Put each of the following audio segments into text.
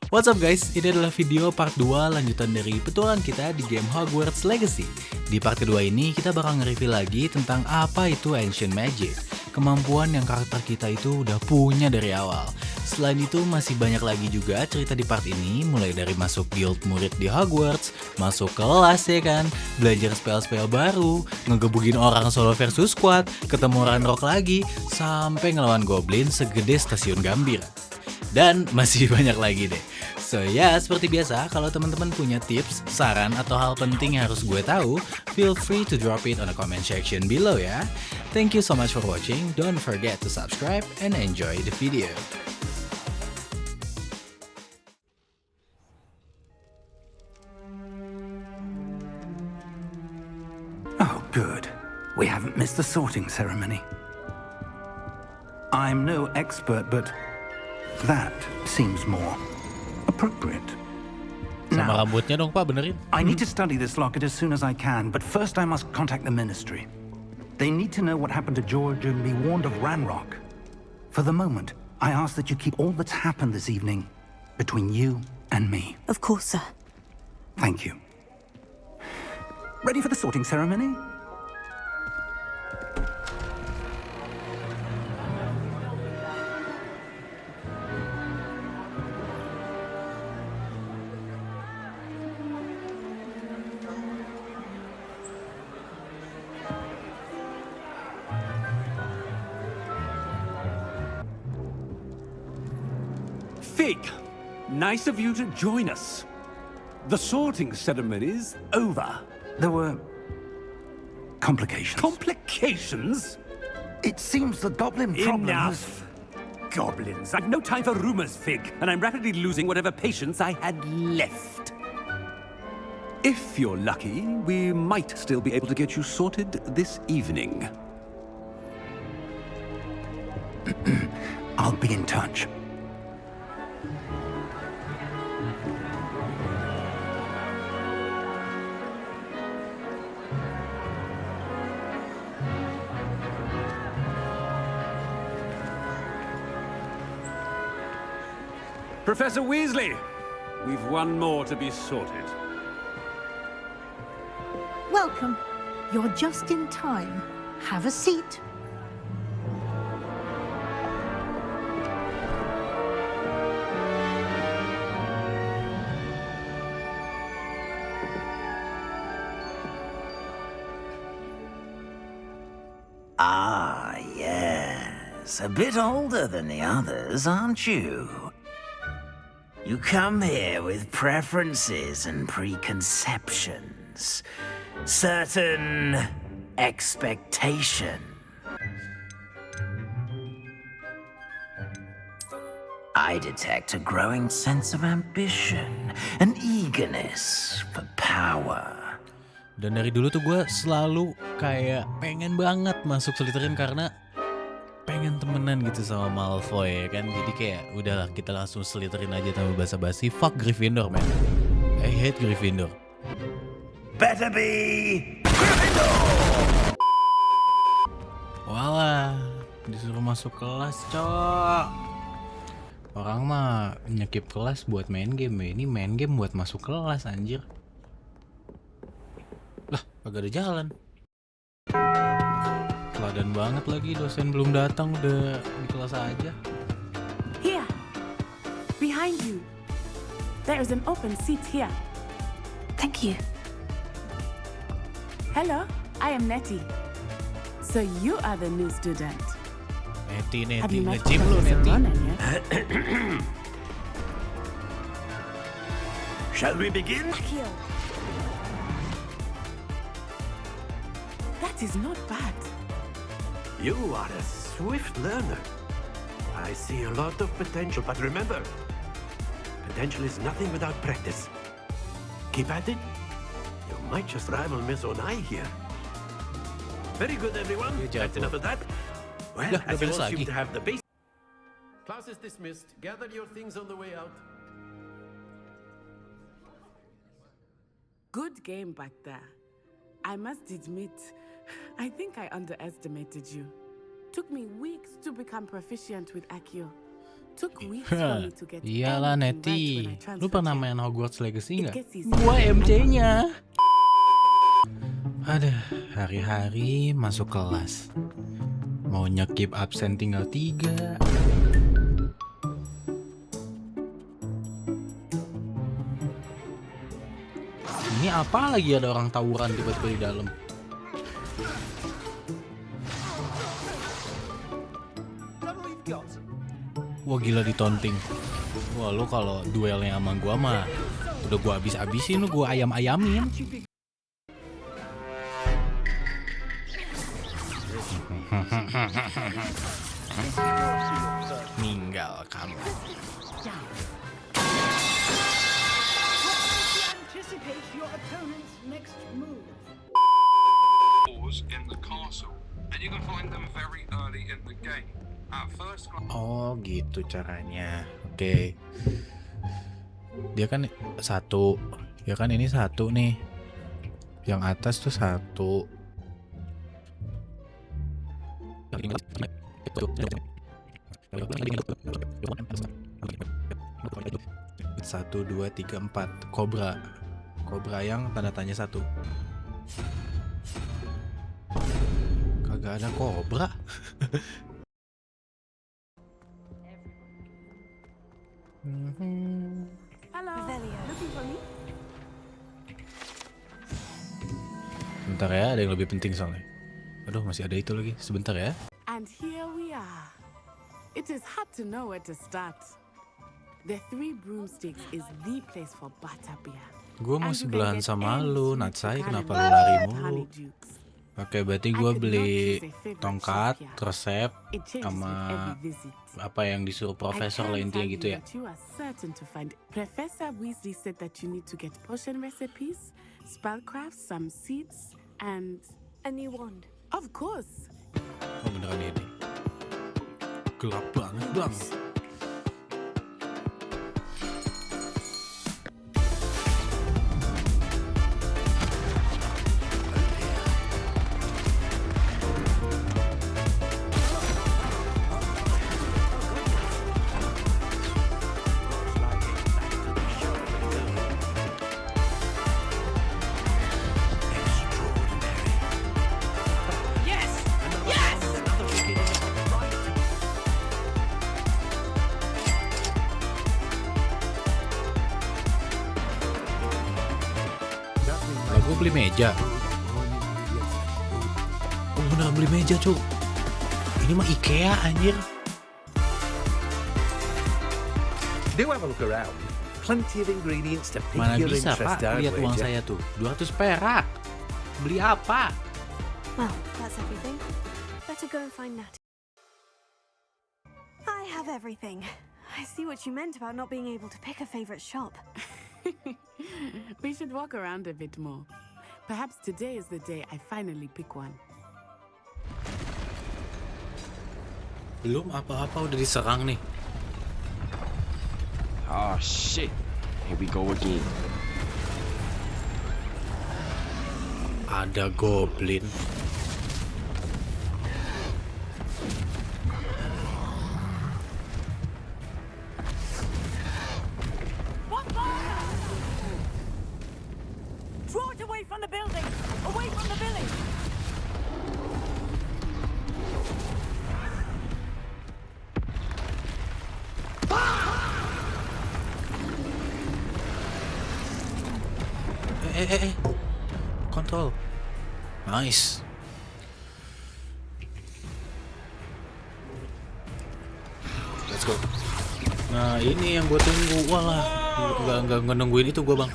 What's up guys, ini adalah video part 2 lanjutan dari petualangan kita di game Hogwarts Legacy. Di part kedua ini kita bakal nge-review lagi tentang apa itu Ancient Magic, kemampuan yang karakter kita itu udah punya dari awal. Selain itu masih banyak lagi juga cerita di part ini, mulai dari masuk guild murid di Hogwarts, masuk kelas ya kan, belajar spell-spell baru, ngegebukin orang solo versus squad, ketemu RANROK lagi, sampai ngelawan goblin segede stasiun Gambir. Dan masih banyak lagi deh. So ya, seperti biasa, kalau teman-teman punya tips, saran, atau hal penting yang harus gue tahu, feel free to drop it on the comment section below ya. Thank you so much for watching, don't forget to subscribe and enjoy the video. Oh, good. We haven't missed the sorting ceremony. I'm no expert, but that seems more appropriate. Sama rambutnya dong Pak, benerin. I need to study this locket as soon as I can, but first I must contact the Ministry. They need to know what happened to George and be warned of RANROK. For the moment, I ask that you keep all that's happened this evening between you and me. Of course, sir. Thank you. Ready for the sorting ceremony? Fig, nice of you to join us. The sorting ceremony's over. There were complications. Complications? It seems the goblin problem has... Enough! Goblins. I've no time for rumors, Fig, and I'm rapidly losing whatever patience I had left. If you're lucky, we might still be able to get you sorted this evening. I'll be in touch. Professor Weasley, we've one more to be sorted. Welcome. You're just in time. Have a seat. Ah, yes. A bit older than the others, aren't you? You come here with preferences and preconceptions. Certain expectation. I detect a growing sense of ambition, an eagerness for power. Dan dari dulu tuh gue selalu kayak pengen banget masuk Slytherin karena pengen temenan gitu sama Malfoy ya kan. Jadi kayak udahlah kita langsung Slytherin aja tanpa basa-basi. Fuck Gryffindor man. I hate Gryffindor. Better be Gryffindor! Walah, disuruh masuk kelas cok. Orang mah nyekip kelas buat main game ya. Ini main game buat masuk kelas anjir. Lah, kagak ada jalan. Teladan banget lagi, dosen belum datang udah di kelas aja. Here, behind you. There is an open seat here. Thank you. Hello, I am Nettie. So you are the new student. Have you met ngecip lu Professor Neti. Ronan yet? Shall we begin? Akio. That is not bad. You are a swift learner. I see a lot of potential, but remember, potential is nothing without practice. Keep at it. You might just rival Miss Onai here. Very good, everyone. That's enough of that. Well, Dah, as you beres all seem lagi. to have the base. Class is dismissed. Gather your things on the way out. Good game back there. I must admit, I think I underestimated you. Took me weeks to become proficient with Akio. took weeks for me to get Iyalah everything Neti, right when I lu pernah transferred main Hogwarts Legacy here. nggak? It gets easier. Gua MC-nya. Ada hari-hari masuk kelas, mau nyekip absen tinggal 3. Ini apa lagi ada orang tawuran tiba-tiba di dalam? Wah gila ditonting. Wah lu kalau duelnya sama gua mah udah gua habis-habisin, lu gua ayam-ayamin. Ninggal kamu. In the castle, and you can find them very early in the game. At first, Oh gitu caranya. Oke. Dia kan 1, ya kan ini 1 nih. Yang atas tuh 1. 1, 2, 3, 4. Kobra. Kobra yang tanda tanya 1. Kagak ada kobra. Hello. Looking for me? Bentar ya, ada yang lebih penting soalnya. Aduh, masih ada itu lagi. Sebentar ya. And here we are. It is hard to know where to start. The Three Broomsticks is the place for butterbeer. Gue mau And you can sebelahan get sama any lu, sweet Natsai. you can Kenapa in lu lari red mulu? honeydukes. Oke, berarti I gue could not beli choose a favorite tongkat, shop here. resep, It changes with sama every visit. apa yang disuruh profesor I lah can intinya tell gitu you ya. that you are certain to find. Professor Weasley said that you need to get potion recipes, spellcraft, some seeds, and A new wand. of course. Oh beneran ini. Gelap banget bang. Lah gue beli meja. Oh beneran beli meja cu. Ini mah IKEA anjir. Do have a look around. Plenty of ingredients to pique Mana your bisa interest pak, out, lihat uang wager. saya tuh 200 perak. Beli apa? Well, that's everything. Better go and find Natty. I have everything. I see what you meant about not being able to pick a favorite shop. We should walk around a bit more. Perhaps today is the day I finally pick one. Belum apa-apa udah diserang nih. Oh shit. Here we go again. Ada goblin. Draw it away from the building! Away from the village! Kontrol. Nice. Let's go. Nah ini yang gue tunggu. Walah, nggak nungguin itu gue bang.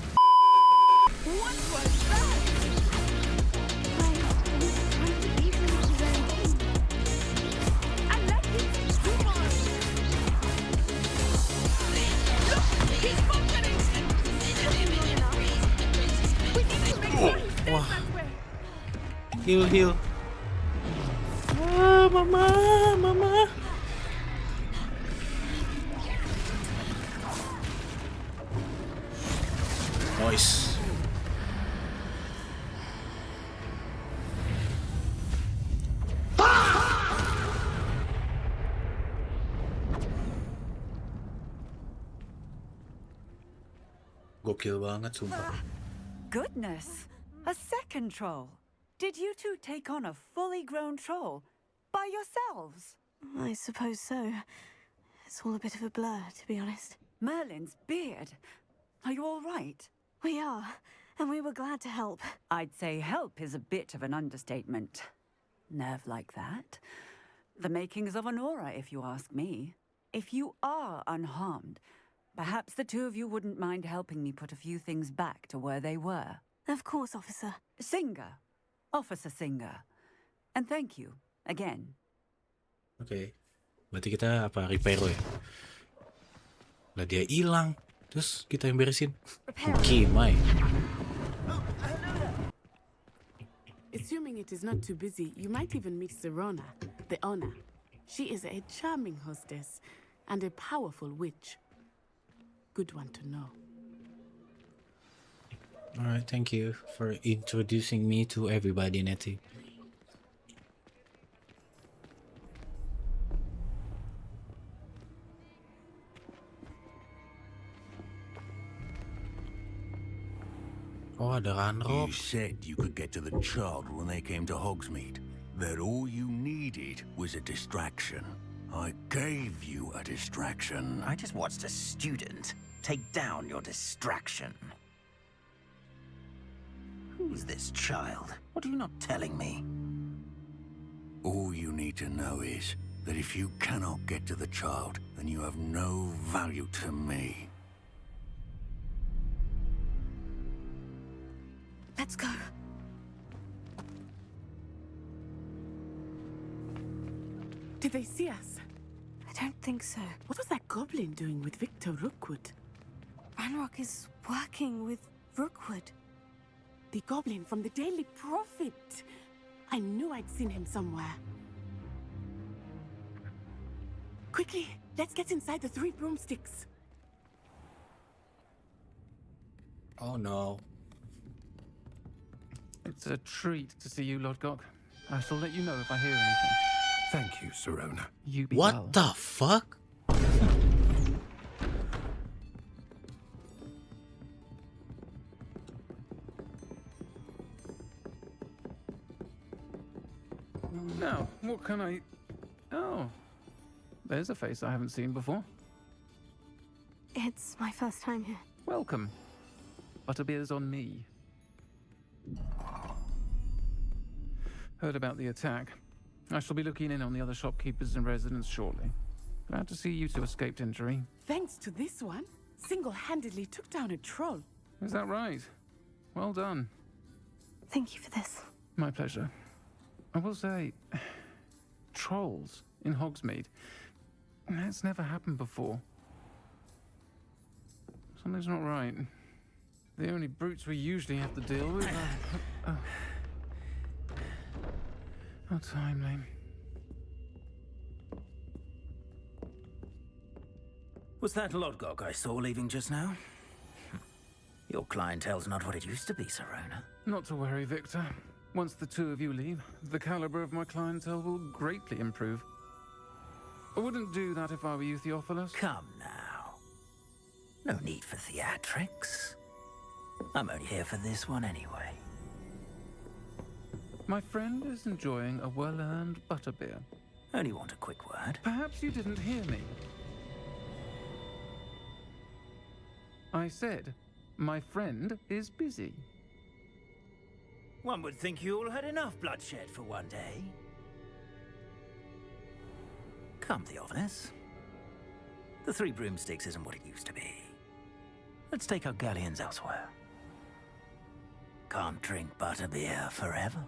Wah, heal. Ah, mama. Nice. Gokil banget sumpah. Goodness! A second troll! Did you two take on a fully grown troll by yourselves? I suppose so. It's all a bit of a blur, to be honest. Merlin's beard. Are you all right? We are, and we were glad to help. I'd say help is a bit of an understatement. Nerve like that? The makings of an aura, if you ask me. If you are unharmed, perhaps the two of you wouldn't mind helping me put a few things back to where they were. Of course, officer. Singer. Officer Singer. And thank you, again. Oke. Berarti kita apa repair ya? Lah dia hilang. Terus kita yang beresin. Oke, Mai. Assuming it is not too busy, you might even meet Serona, the owner. She is a charming hostess and a powerful witch. Good one to know. Alright, thank you for introducing me to everybody, Nettie. Oh, ada RANROK. You said you could get to the child when they came to Hogsmeade. That all you needed was a distraction. I gave you a distraction. I just watched a student take down your distraction. Who's this child? What are you not telling me? All you need to know is that if you cannot get to the child, then you have no value to me. Let's go. Did they see us? I don't think so. What was that goblin doing with Victor Rookwood? RANROK is working with Rookwood. The goblin from the Daily Prophet. I knew I'd seen him somewhere. Quickly, let's get inside the 3 broomsticks. Oh no. It's a treat to see you, Lodgok. I shall let you know if I hear anything. Thank you, Serona. You be What well. the fuck? Now, what can I... Oh, there's a face I haven't seen before. It's my first time here. Welcome. Butterbeer's on me. Heard about the attack. I shall be looking in on the other shopkeepers and residents shortly. Glad to see you two escaped injury. Thanks to this one, single-handedly took down a troll. Is that right? Well done. Thank you for this. My pleasure. I will say, trolls in Hogsmeade. That's never happened before. Something's not right. The only brutes we usually have to deal with are... How timely. Was that Lodgok I saw leaving just now? Your clientele's not what it used to be, Serona. Not to worry, Victor. Once the two of you leave, the caliber of my clientele will greatly improve. I wouldn't do that if I were you, Theophilus. Come now. No need for theatrics. I'm only here for this one anyway. My friend is enjoying a well-earned butterbeer. Only want a quick word. Perhaps you didn't hear me. I said, my friend is busy. One would think you all had enough bloodshed for one day. Come, Theophilus. The 3 broomsticks isn't what it used to be. Let's take our galleons elsewhere. Can't drink butterbeer forever.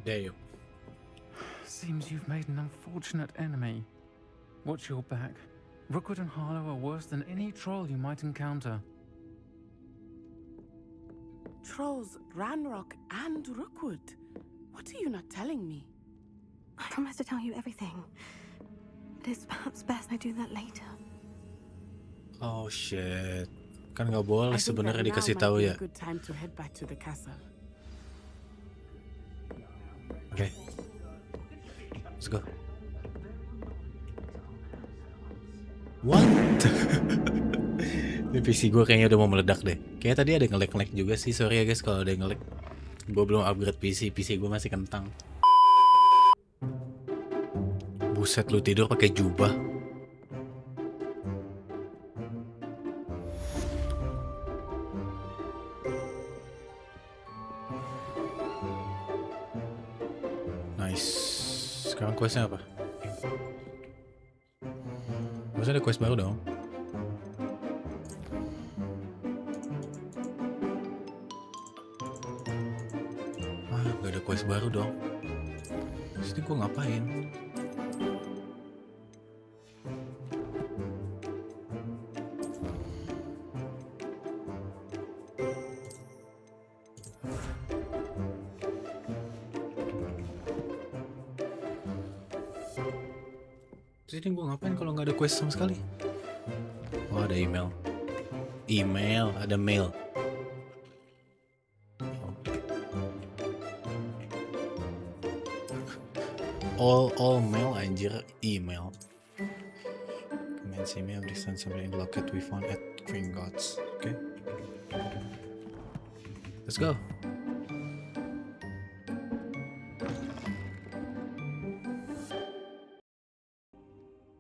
Damn. Seems you've made an unfortunate enemy. Watch your back. Rookwood and Harlow are worse than any troll you might encounter. Trolls, RANROK, and Rookwood. What are you not telling me? I promise to tell you everything. But it's perhaps best I do that later. Oh shit. Kan nggak boleh I think sebenarnya that dikasih now tahu might be ya. a good time to head back to the castle. Okay. Let's go. What? Ini PC gue kayaknya udah mau meledak deh. Kayaknya tadi ada nge-lag juga sih. Sorry ya guys kalau ada nge-lag. Gue belum upgrade PC gue masih kentang. Buset, lu tidur pakai jubah. Nice. Sekarang questnya apa? Harusnya ada quest baru dong. Gak ada quest baru dong. Sini gue ngapain? Sini gue ngapain kalau nggak ada quest sama sekali? Oh, ada email. Ada mail. All mail anjir, email. Commence email, distance something in locket we found at Gringotts. Okay. Let's go.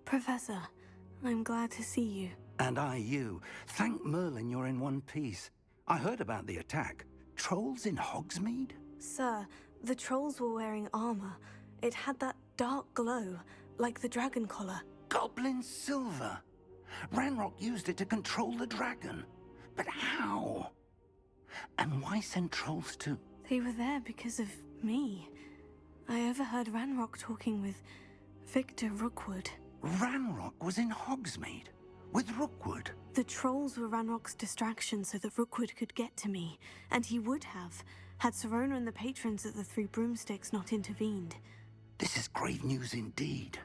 Professor, I'm glad to see you. And I you. Thank Merlin you're in one piece. I heard about the attack. Trolls in Hogsmeade? Sir, the trolls were wearing armor. It had that dark glow, like the dragon collar. Goblin silver. RANROK used it to control the dragon. But how? And why send trolls too? They were there because of me. I overheard RANROK talking with Victor Rookwood. RANROK was in Hogsmeade? With Rookwood? The trolls were RANROK's distraction so that Rookwood could get to me. And he would have, had Sirona and the patrons at the Three Broomsticks not intervened. This is grave news indeed.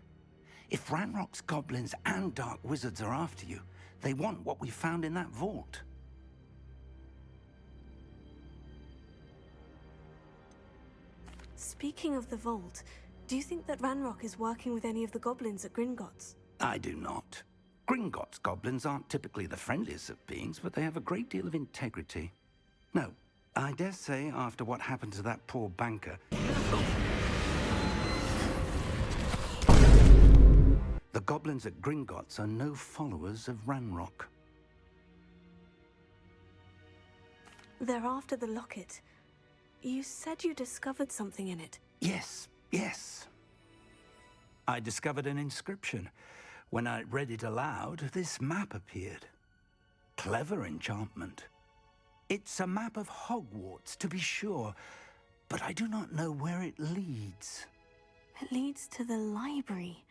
If RANROK's goblins and dark wizards are after you, they want what we found in that vault. Speaking of the vault, do you think that RANROK is working with any of the goblins at Gringotts? I do not. Gringotts goblins aren't typically the friendliest of beings, but they have a great deal of integrity. No, I dare say after what happened to that poor banker, the goblins at Gringotts are no followers of RANROK. They're after the locket. You said you discovered something in it. Yes. I discovered an inscription. When I read it aloud, this map appeared. Clever enchantment. It's a map of Hogwarts, to be sure, but I do not know where it leads. It leads to the library.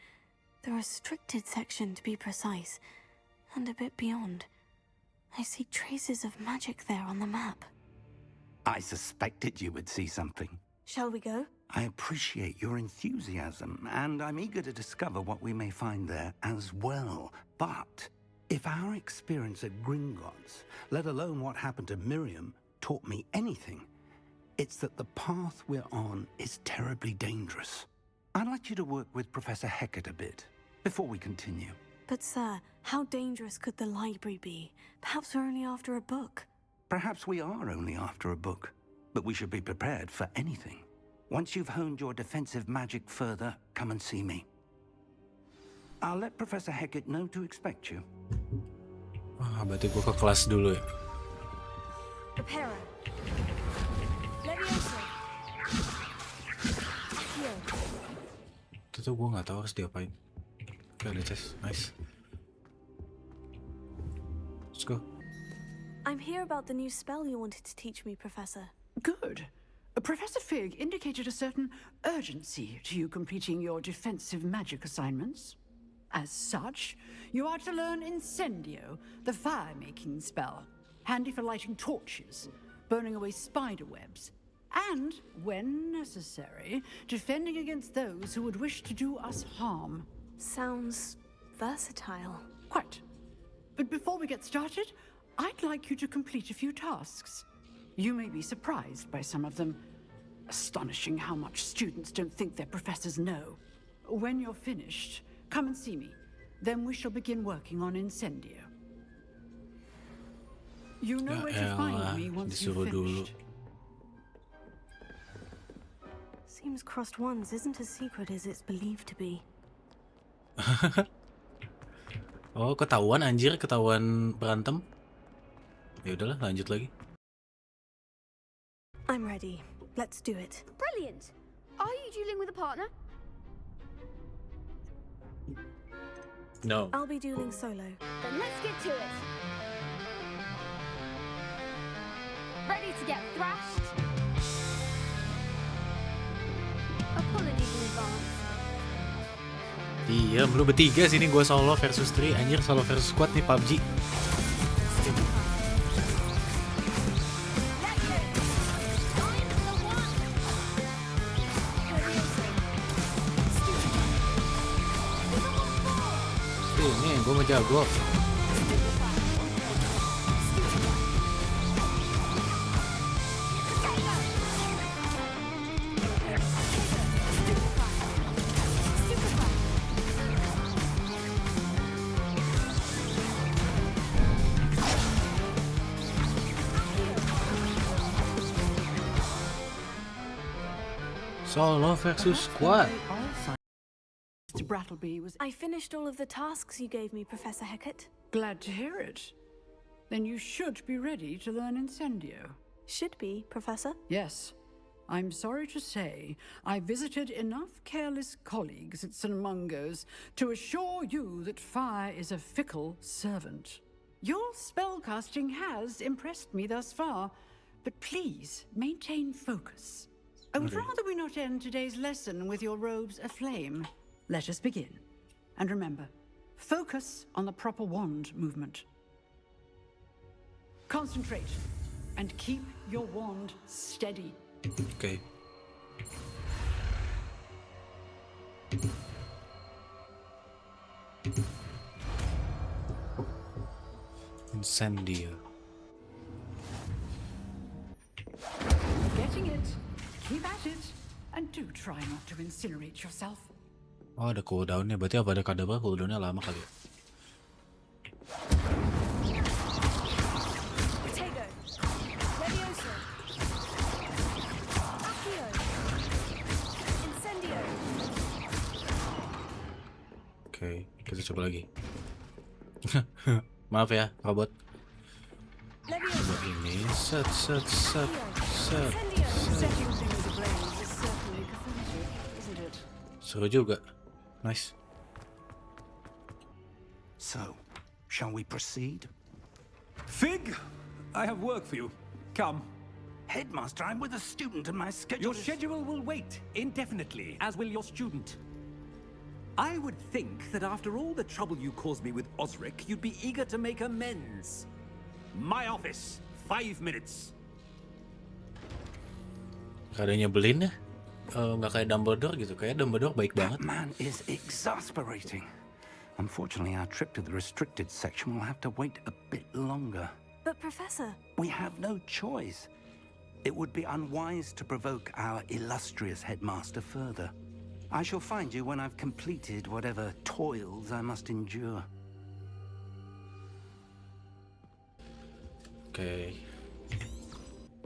The restricted section, to be precise, and a bit beyond. I see traces of magic there on the map. I suspected you would see something. Shall we go? I appreciate your enthusiasm, and I'm eager to discover what we may find there as well. But if our experience at Gringotts, let alone what happened to Miriam, taught me anything, it's that the path we're on is terribly dangerous. I'd like you to work with Professor Hecat a bit before we continue. But sir, how dangerous could the library be? Perhaps we're only after a book. Perhaps we are only after a book, but we should be prepared for anything. Once you've honed your defensive magic further, come and see me. I'll let Professor Hecat know to expect you. Berarti gue ke kelas dulu ya. Prepare. LEBIH. Itu tuh gue nggak tahu harus diapain. Oke, ada chest, nice. Let's go. I'm here about the new spell you wanted to teach me, Professor. Good. Professor Fig indicated a certain urgency to you completing your defensive magic assignments. As such, you are to learn Incendio, the fire-making spell, handy for lighting torches, burning away spider webs, and, when necessary, defending against those who would wish to do us harm. Sounds versatile. Quite. But before we get started, I'd like you to complete a few tasks. You may be surprised by some of them. Astonishing how much students don't think their professors know. When you're finished, come and see me. Then we shall begin working on Incendio. You know where to find me once you've finished. Seems crossed ones isn't as secret as it's believed to be. Oh, ketahuan anjir, ketahuan berantem. Ya udahlah, lanjut lagi. I'm ready. Let's do it. Brilliant. Are you dueling with a partner? No. I'll be dueling solo. Then let's get to it. Ready to get thrashed? Apologies in advance. Diam, lu bertiga sini, gue solo versus 3. Anjir, solo versus squad nih PUBG. Ini gue mau jago. Solo versus squad. I finished all of the tasks you gave me, Professor Hecat. Glad to hear it. Then you should be ready to learn Incendio. Should be, Professor? Yes. I'm sorry to say, I visited enough careless colleagues at St. Mungo's to assure you that fire is a fickle servant. Your spellcasting has impressed me thus far, but please maintain focus. I would rather we not end today's lesson with your robes aflame. Let us begin. And remember, focus on the proper wand movement. Concentrate and keep your wand steady. Okay. Incendio. Getting it. Keep at it. And do try not to incinerate yourself. Oh, ada cooldownnya. Berarti apa ada kadabra cooldownnya lama kali ya? Oke, kita coba lagi. Maaf ya, robot. Coba ini, set. Seru juga. Nice. So, shall we proceed? Fig, I have work for you. Come. Headmaster, I'm with a student and my schedule Your schedule will wait indefinitely, as will your student. I would think that after all the trouble you caused me with Osric, you'd be eager to make amends. My office, 5 minutes. Kadang nyebelin ya. Nggak kayak Dumbledore gitu. Kayak Dumbledore baik banget. That man is exasperating. Unfortunately, our trip to the restricted section will have to wait a bit longer. But Professor... We have no choice. It would be unwise to provoke our illustrious headmaster further. I shall find you when I've completed whatever toils I must endure. Okay.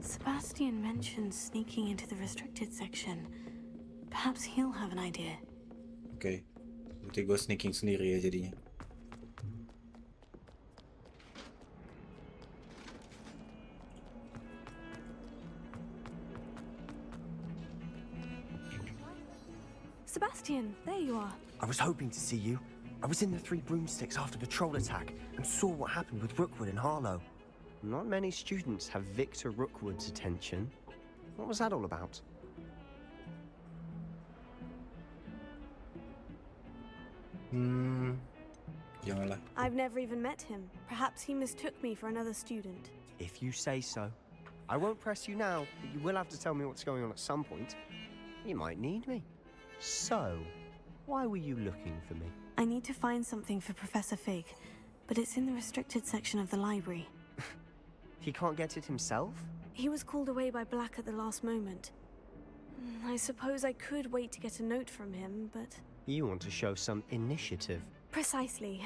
Sebastian mentioned sneaking into the restricted section. Perhaps he'll have an idea. Okay. Berarti gue sneaking sendiri ya jadinya. Sebastian, there you are. I was hoping to see you. I was in the Three Broomsticks after the troll attack and saw what happened with Rookwood and Harlow. Not many students have Victor Rookwood's attention. What was that all about? Janganlah. I've never even met him. Perhaps he mistook me for another student. If you say so. I won't press you now, but you will have to tell me what's going on at some point. You might need me. So, why were you looking for me? I need to find something for Professor Fig, but it's in the restricted section of the library. He can't get it himself? He was called away by Black at the last moment. I suppose I could wait to get a note from him, but... You want to show some initiative. Precisely.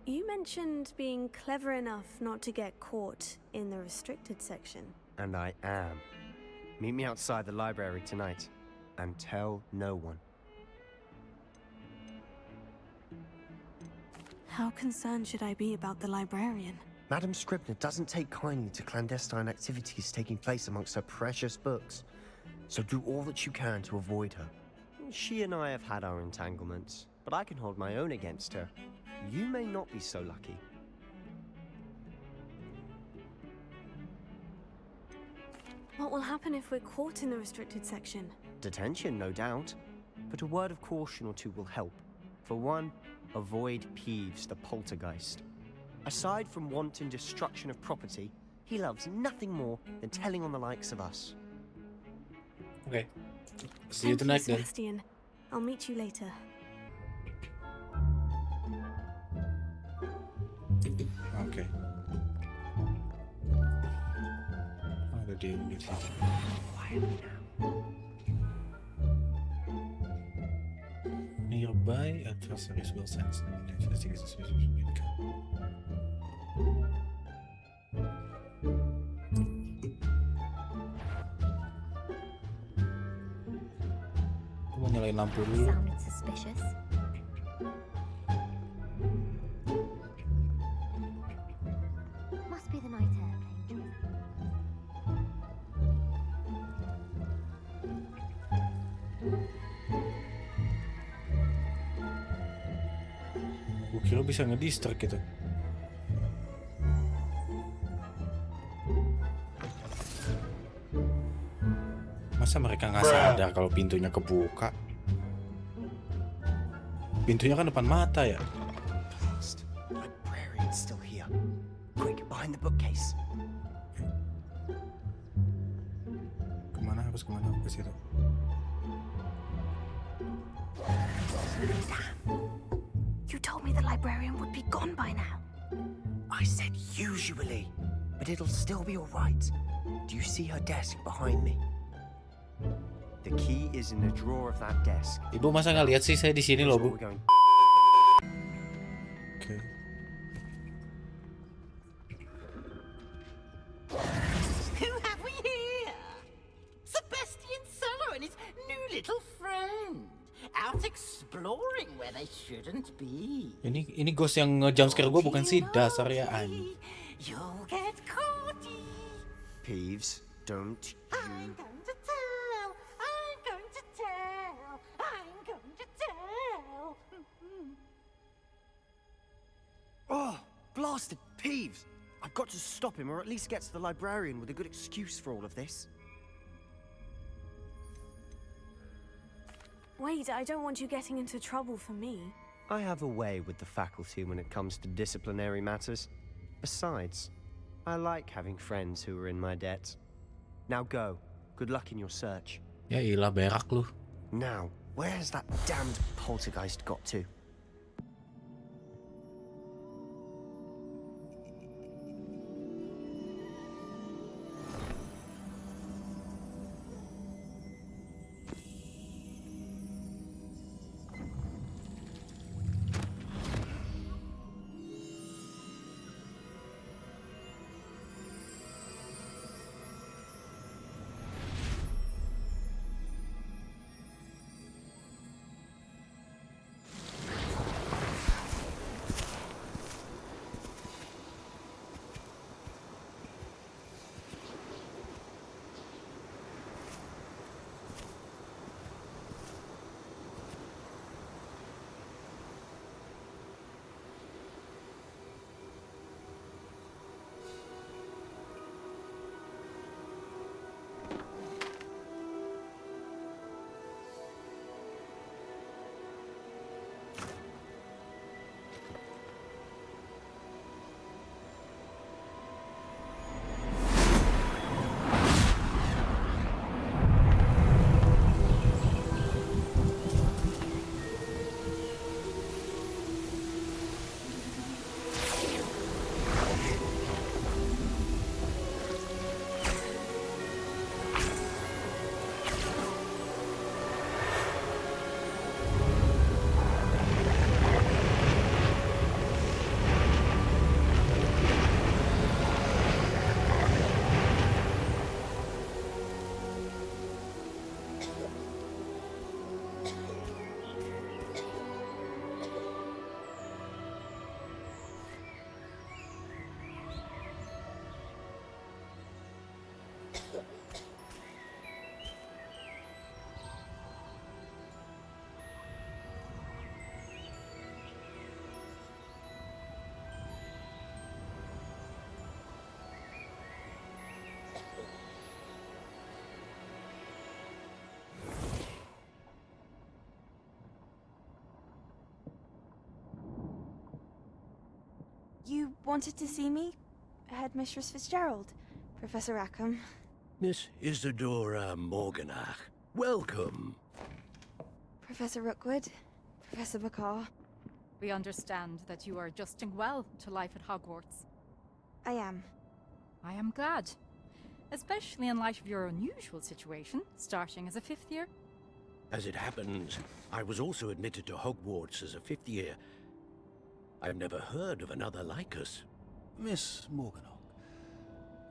You mentioned being clever enough not to get caught in the restricted section. And I am. Meet me outside the library tonight, and tell no one. How concerned should I be about the librarian? Madame Scribner doesn't take kindly to clandestine activities taking place amongst her precious books, so do all that you can to avoid her. She and I have had our entanglements, but I can hold my own against her. You may not be so lucky. What will happen if we're caught in the restricted section? Detention, no doubt, but a word of caution or two will help. For one, avoid Peeves, the poltergeist. Aside from wanton destruction of property, he loves nothing more than telling on the likes of us. Okay. See you tonight then. Sebastian. I'll meet you later. Oke. Ada di sini. Nearby adversaries will sense the investigation. Aku mau nyalain lampu dulu. Sounded suspicious. Must be the night air playing trick. Gue kira bisa ngedistract gitu. Masa mereka nggak sadar kalau pintunya kebuka? Pintunya kan depan mata ya. Librarian's still here. Quick, behind the bookcase. Kemana harus kemana ke situ? You told me the librarian would be gone by now. I said usually, but it'll still be all right. Do you see her desk behind me? The key is in the drawer of that desk. Ibu masa nggak lihat sih saya di sini loh, Bu? Oke. Who have we here? Sebastian Solo and his new little friend. Out exploring where they shouldn't be. Ini ghost yang nge-jumpscare gue bukan si dasar ya anjing. You'll get caught. Peeves, don't you... I'm going to tell. I'm going to tell. I'm going to tell. Oh, blasted Peeves! I've got to stop him, or at least get to the librarian with a good excuse for all of this. Wait, I don't want you getting into trouble for me. I have a way with the faculty when it comes to disciplinary matters. Besides, I like having friends who are in my debt. Now go. Good luck in your search. Ya ilah berak lu. Now, where has that damned poltergeist got to? You wanted to see me? Headmistress Fitzgerald, Professor Rackham. Miss Isadora Morganach, welcome. Professor Rookwood, Professor Bakar. We understand that you are adjusting well to life at Hogwarts. I am. I am glad. Especially in light of your unusual situation, starting as a 5th year. As it happens, I was also admitted to Hogwarts as a 5th year. I've never heard of another like us. Miss Morganach,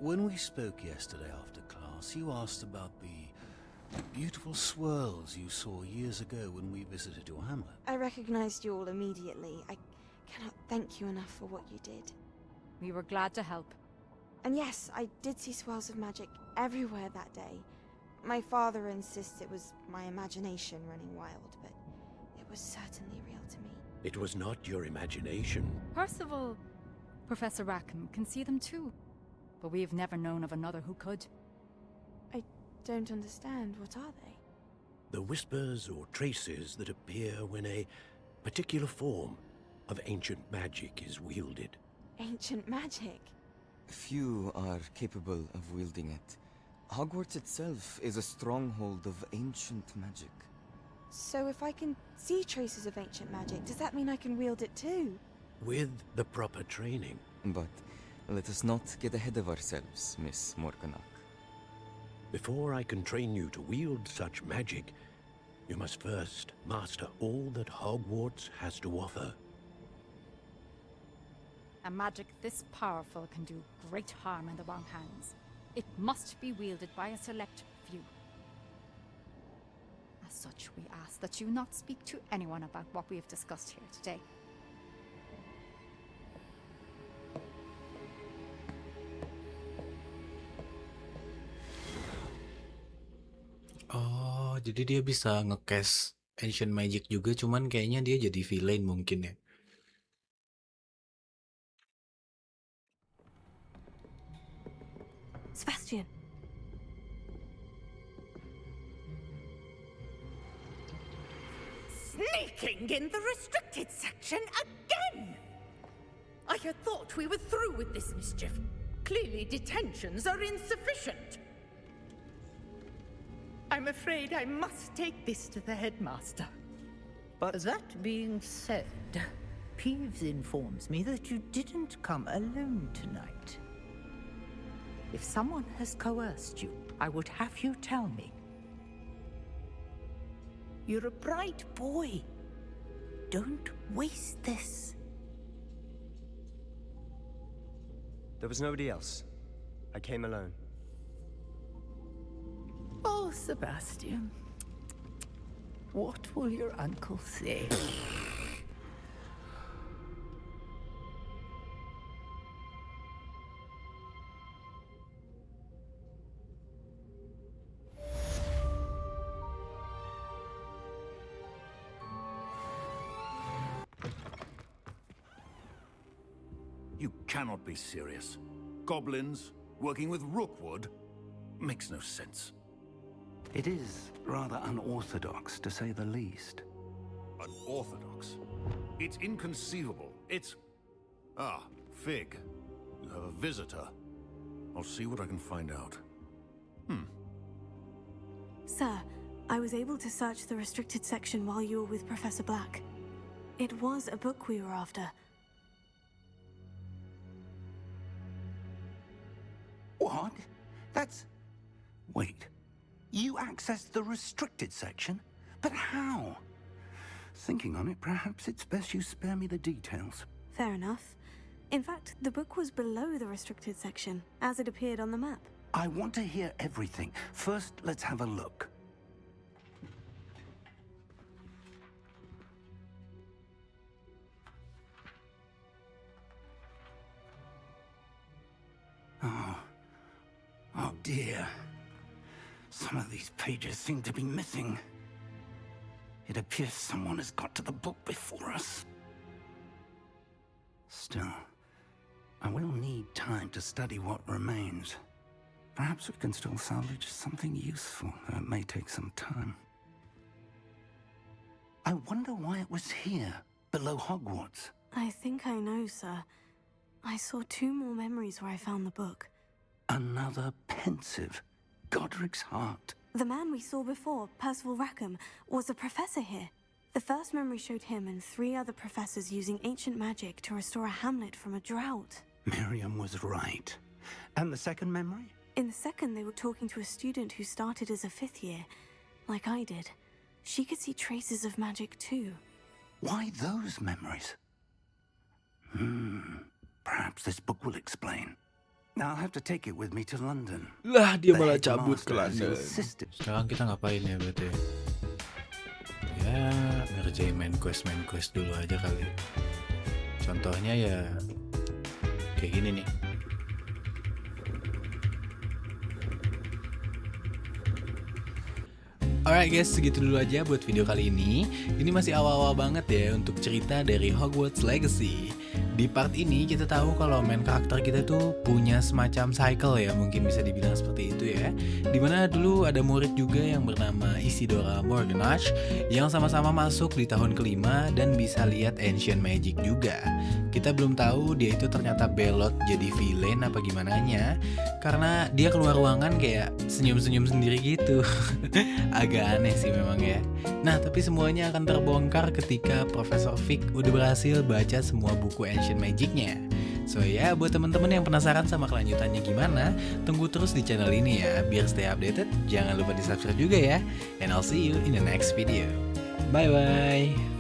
when we spoke yesterday after class, you asked about the beautiful swirls you saw years ago when we visited your hamlet. I recognized you all immediately. I cannot thank you enough for what you did. We were glad to help. And yes, I did see swirls of magic everywhere that day. My father insists it was my imagination running wild, but it was certainly real to me. It was not your imagination. Percival, Professor Rackham can see them too. But we've never known of another who could. I don't understand. What are they? The whispers or traces that appear when a particular form of ancient magic is wielded. Ancient magic? Few are capable of wielding it. Hogwarts itself is a stronghold of ancient magic. So if I can see traces of ancient magic, does that mean I can wield it too? With the proper training. But let us not get ahead of ourselves, Miss Morganach. Before I can train you to wield such magic, you must first master all that Hogwarts has to offer. A magic this powerful can do great harm in the wrong hands. It must be wielded by a select few. As such, we ask that you not speak to anyone about what we have discussed here today. Oh, jadi dia bisa nge-cast Ancient Magic juga, cuman kayaknya dia jadi villain mungkin ya. Sebastian. Sneaking in the restricted section again! I had thought we were through with this mischief. Clearly detentions are insufficient. I'm afraid I must take this to the headmaster. But that being said, Peeves informs me that you didn't come alone tonight. If someone has coerced you, I would have you tell me. You're a bright boy. Don't waste this. There was nobody else. I came alone. Oh, Sebastian. What will your uncle say? You cannot be serious. Goblins working with Rookwood makes no sense. It is rather unorthodox, to say the least. Unorthodox? It's inconceivable. It's... Ah, Fig. You have a visitor. I'll see what I can find out. Sir, I was able to search the restricted section while you were with Professor Black. It was a book we were after. What? That's... Wait. You accessed the restricted section? But how? Thinking on it, perhaps it's best you spare me the details. Fair enough. In fact, the book was below the restricted section, as it appeared on the map. I want to hear everything. First, let's have a look. Oh dear. Some of these pages seem to be missing. It appears someone has got to the book before us. Still, I will need time to study what remains. Perhaps we can still salvage something useful, though it may take some time. I wonder why it was here, below Hogwarts. I think I know, sir. I saw 2 more memories where I found the book. Another pensive Godric's heart. The man we saw before, Percival Rackham, was a professor here. The first memory showed him and 3 other professors using ancient magic to restore a hamlet from a drought. Miriam was right. And the second memory? In the second, they were talking to a student who started as a 5th year, like I did. She could see traces of magic too. Why those memories? Perhaps this book will explain. I'll have to take it with me to London. Lah, dia The malah cabut ke headmaster London. insisted. Sekarang kita ngapain ya berarti? Ya, ngerjain main quest dulu aja kali. Contohnya ya kayak gini nih. Alright guys, segitu dulu aja buat video kali ini. Ini masih awal-awal banget ya untuk cerita dari Hogwarts Legacy. Di part ini kita tahu kalau main karakter kita tuh punya semacam cycle ya, mungkin bisa dibilang seperti itu ya. Dimana dulu ada murid juga yang bernama Isidora Morganach yang sama-sama masuk di tahun kelima dan bisa lihat Ancient Magic juga. Kita belum tahu dia itu ternyata belot jadi villain apa gimananya, karena dia keluar ruangan kayak senyum-senyum sendiri gitu. Agak aneh sih memang ya. Nah, tapi semuanya akan terbongkar ketika Profesor Fig udah berhasil baca semua buku Ancient Magic-nya. So ya, buat teman-teman yang penasaran sama kelanjutannya gimana, tunggu terus di channel ini ya, biar stay updated. Jangan lupa di subscribe juga ya. And I'll see you in the next video. Bye-bye.